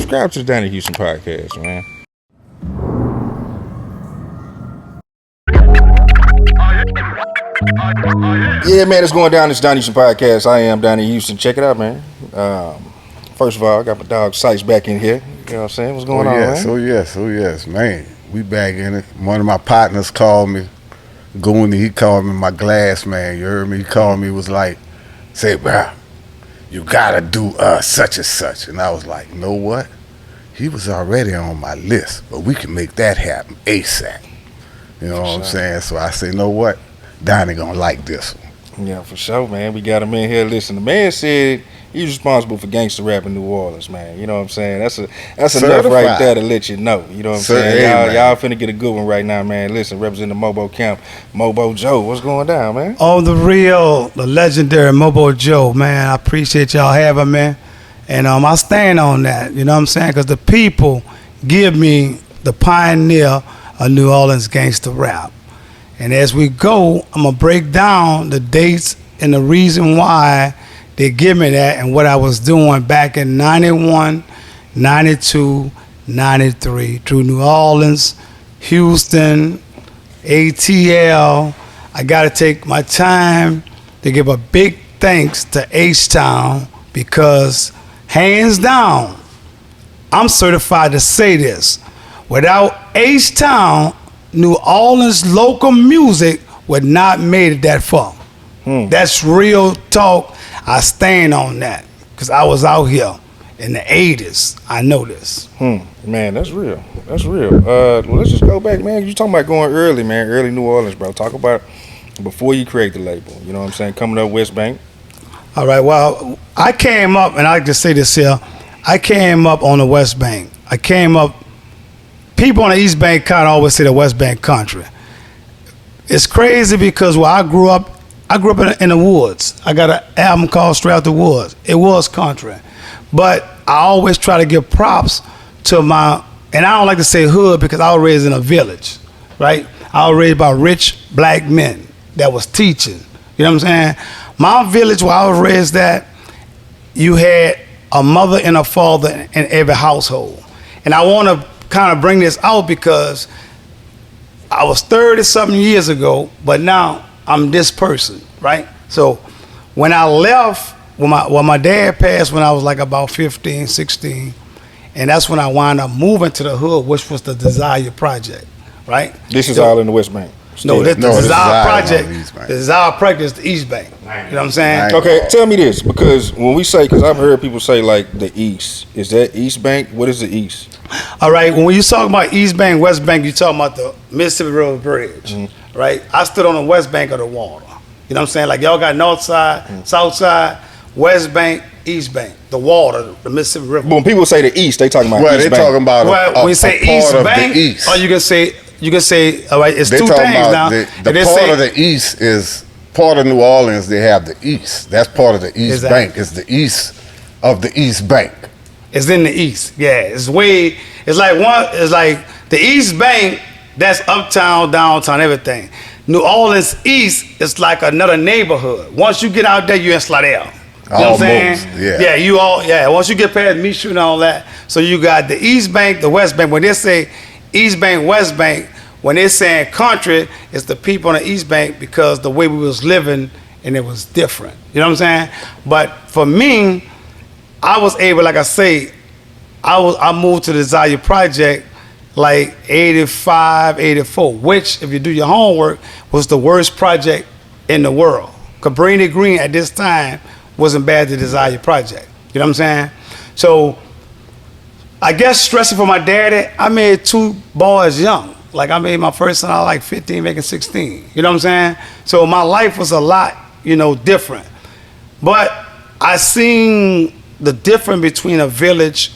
subscribe to the Donnie Houston podcast, man. Yeah, man, it's going down. It's Donnie Houston podcast. I am Donnie Houston. Check it out, man. First of all, I got my dog Sykes back in here. You know what I'm saying? What's going on, man? Oh yes, man. We back in it. One of my partners called me. Goonie, he called me my glass man. You heard me? He called me, was like, say, bro, you gotta do such and such. And I was like, you know what? He was already on my list, but we can make that happen ASAP. You know what I'm saying? So I say, you know what? Donnie gonna like this one. Yeah, for sure, man. We got him in here. Listen, the man said he's responsible for gangster rap in New Orleans, man. You know what I'm saying? That's enough right there to let you know. You know what I'm saying? Y'all finna get a good one right now, man. Listen, representing the Mobo camp, Mobo Joe. What's going down, man? Oh, the legendary Mobo Joe, man. I appreciate y'all having me. And I stand on that, you know what I'm saying? Because the people give me the pioneer of New Orleans gangster rap. And as we go, I'm going to break down the dates and the reason why they give me that and what I was doing back in 91, 92, 93 through New Orleans, Houston, ATL. I got to take my time to give a big thanks to H-Town because hands down, I'm certified to say this. Without H-Town, New Orleans local music would not made it that far. That's real talk. I stand on that because I was out here in the 80s. I know this. Man, that's real. That's real. Well, let's just go back, man. You talking about going early, man. Early New Orleans, bro. Talk about before you create the label. You know what I'm saying? Coming up Westbank. All right. Well, I came up, and I just say this here. I came up on the Westbank. I came up. People on the Eastbank kind of always say the Westbank country. It's crazy because where I grew up in the woods. I got an album called Straight Out the Woods. It was country. But I always try to give props to and I don't like to say hood because I was raised in a village, right? I was raised by rich black men that was teaching. You know what I'm saying? My village where I was raised at, you had a mother and a father in every household. And I want to kind of bring this out because I was 30-something years ago, but now I'm this person, right? So when I left, when my dad passed when I was like about 15, 16, and that's when I wound up moving to the hood, which was the Desire Project, right? This is all in the Westbank. No, the Desire Project. The Desire Project is the Eastbank. You know what I'm saying? Okay, tell me this, because when we say, because I've heard people say like the East, is that Eastbank? What is the East? All right, when you talk about Eastbank, Westbank, you talking about the Mississippi River Bridge, right? I stood on the west bank of the water. You know what I'm saying? Like y'all got north side, south side, West Bank, East Bank, the water, the Mississippi River. But when people say the East, they talking about East They're Bank. talking about when you say East Bank, East. or you can say, all right, it's They're two talking things about now. The part of the East is part of New Orleans. They have the East. That's part of the East Bank. It's the East of the East Bank. It's in the East. Yeah, it's like the East Bank. That's uptown, downtown, everything. New Orleans East is like another neighborhood. Once you get out there, you're in Slidell. You know what I'm saying? Yeah. Once you get past Michoud and all that, so you got the East Bank, the West Bank. When they say East Bank, West Bank, when they're saying country, it's the people on the East Bank because the way we was living and it was different. You know what I'm saying? But for me, I was able, like I say, I moved to the Desire Project like 85, 84, which, if you do your homework, was the worst project in the world. Cabrini Green at this time wasn't bad to Desire Project. You know what I'm saying? So I guess stressing for my daddy, I made 2 boys young. Like I made my first son, I was like 15, making 16. You know what I'm saying? So my life was a lot, different. But I seen the difference between a village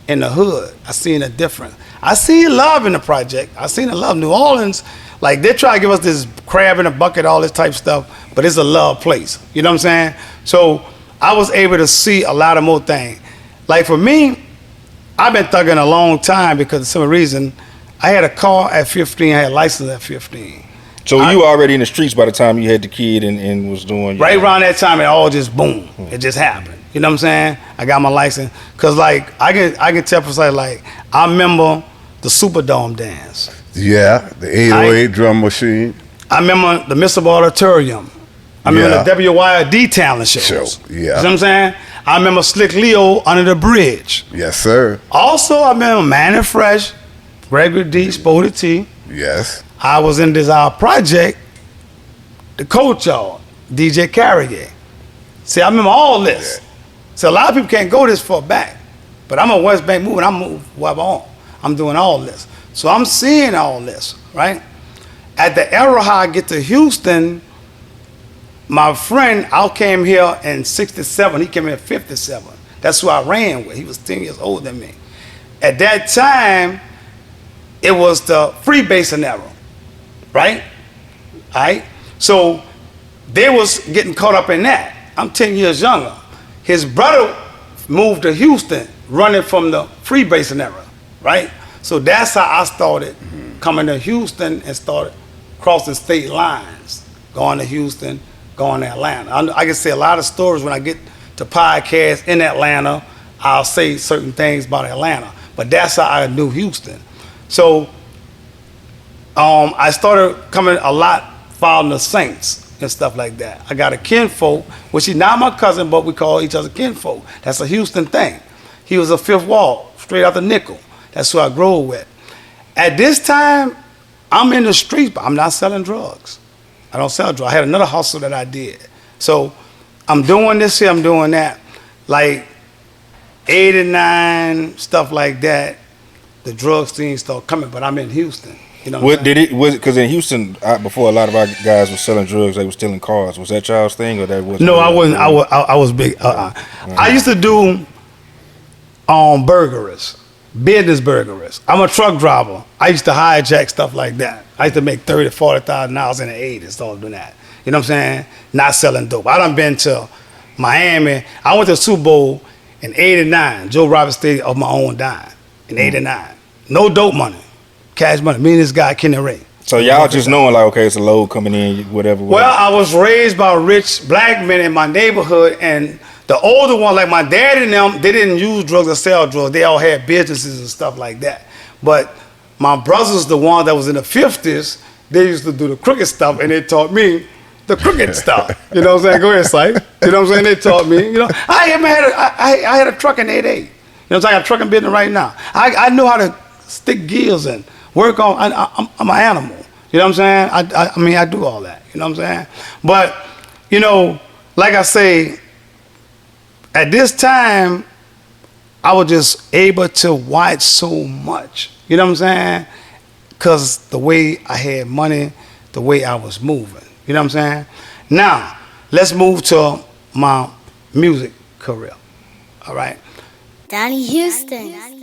and the hood. I seen a difference. I seen love in the project. I seen the love. New Orleans, like they try to give us this crab in a bucket, all this type stuff, but it's a love place. You know what I'm saying? So I was able to see a lot of more things. Like for me, I've been thugging a long time because of some reason. I had a car at 15, I had a license at 15. So you were already in the streets by the time you had the kid and was doing... Right around that time, it all just boom. It just happened. You know what I'm saying? I got my license. Cause like I can tell precisely, like I remember the Superdome dance. Yeah, the 808 drum machine. I remember the Mr. Auditorium. I remember the WYD talent shows. Yeah. You know what I'm saying? I remember Slick Leo under the bridge. Yes, sir. Also, I remember Man and Fresh, Gregory D, Sporty T. Yes. I was in this project, the coach y'all, DJ Carrier. See, I remember all this. Yeah. So a lot of people can't go this far back. But I'm a Westbank moving, I'm moving where I'm on. I'm doing all this. So I'm seeing all this, right? At the era how I get to Houston, my friend, I came here in 67, he came here in 57. That's who I ran with. He was 10 years older than me. At that time, it was the freebasing era, right? All right? So they was getting caught up in that. I'm 10 years younger. His brother moved to Houston, running from the freebasing era, right? So that's how I started coming to Houston and started crossing state lines, going to Houston, going to Atlanta. I can say a lot of stories when I get to podcasts in Atlanta. I'll say certain things about Atlanta, but that's how I knew Houston. So I started coming a lot following the Saints and stuff like that. I got a kinfolk, which he's not my cousin, but we call each other kinfolk. That's a Houston thing. He was a fifth wall, straight out the nickel. That's who I grew with. At this time, I'm in the streets, but I'm not selling drugs. I don't sell drugs. I had another hustle that I did. So I'm doing this here, I'm doing that. Like 89, stuff like that, the drug scene started coming, but I'm in Houston. You know was it because in Houston before a lot of our guys were selling drugs, they were stealing cars. Was that y'all's thing or that wasn't? No, I wasn't. I was big. I used to do burglaries, business burglaries. I'm a truck driver. I used to hijack stuff like that. I used to make $30,000 to $40,000 in the 80s, started doing that. You know what I'm saying? Not selling dope. I done been to Miami. I went to the Super Bowl in '89. Joe Roberts Stadium of my own dime in '89. No dope money. Cash money. Me and this guy, Kenny Ray. So y'all just knowing like, okay, it's a load coming in, whatever. Well, I was raised by rich black men in my neighborhood, and the older ones, like my dad and them, they didn't use drugs or sell drugs. They all had businesses and stuff like that. But my brothers, the ones that was in the 50s, they used to do the crooked stuff, and they taught me the crooked stuff. You know what I'm saying? Go ahead, Sype. You know what I'm saying? They taught me. You know, I had a truck in '88. You know what I'm saying? I got a trucking business right now. I know how to stick gears and work on. I'm an animal. You know what I'm saying? I mean, I do all that. You know what I'm saying? But, you know, like I say, at this time, I was just able to watch so much. You know what I'm saying? Because the way I had money, the way I was moving. You know what I'm saying? Now, let's move to my music career. All right? Donnie Houston.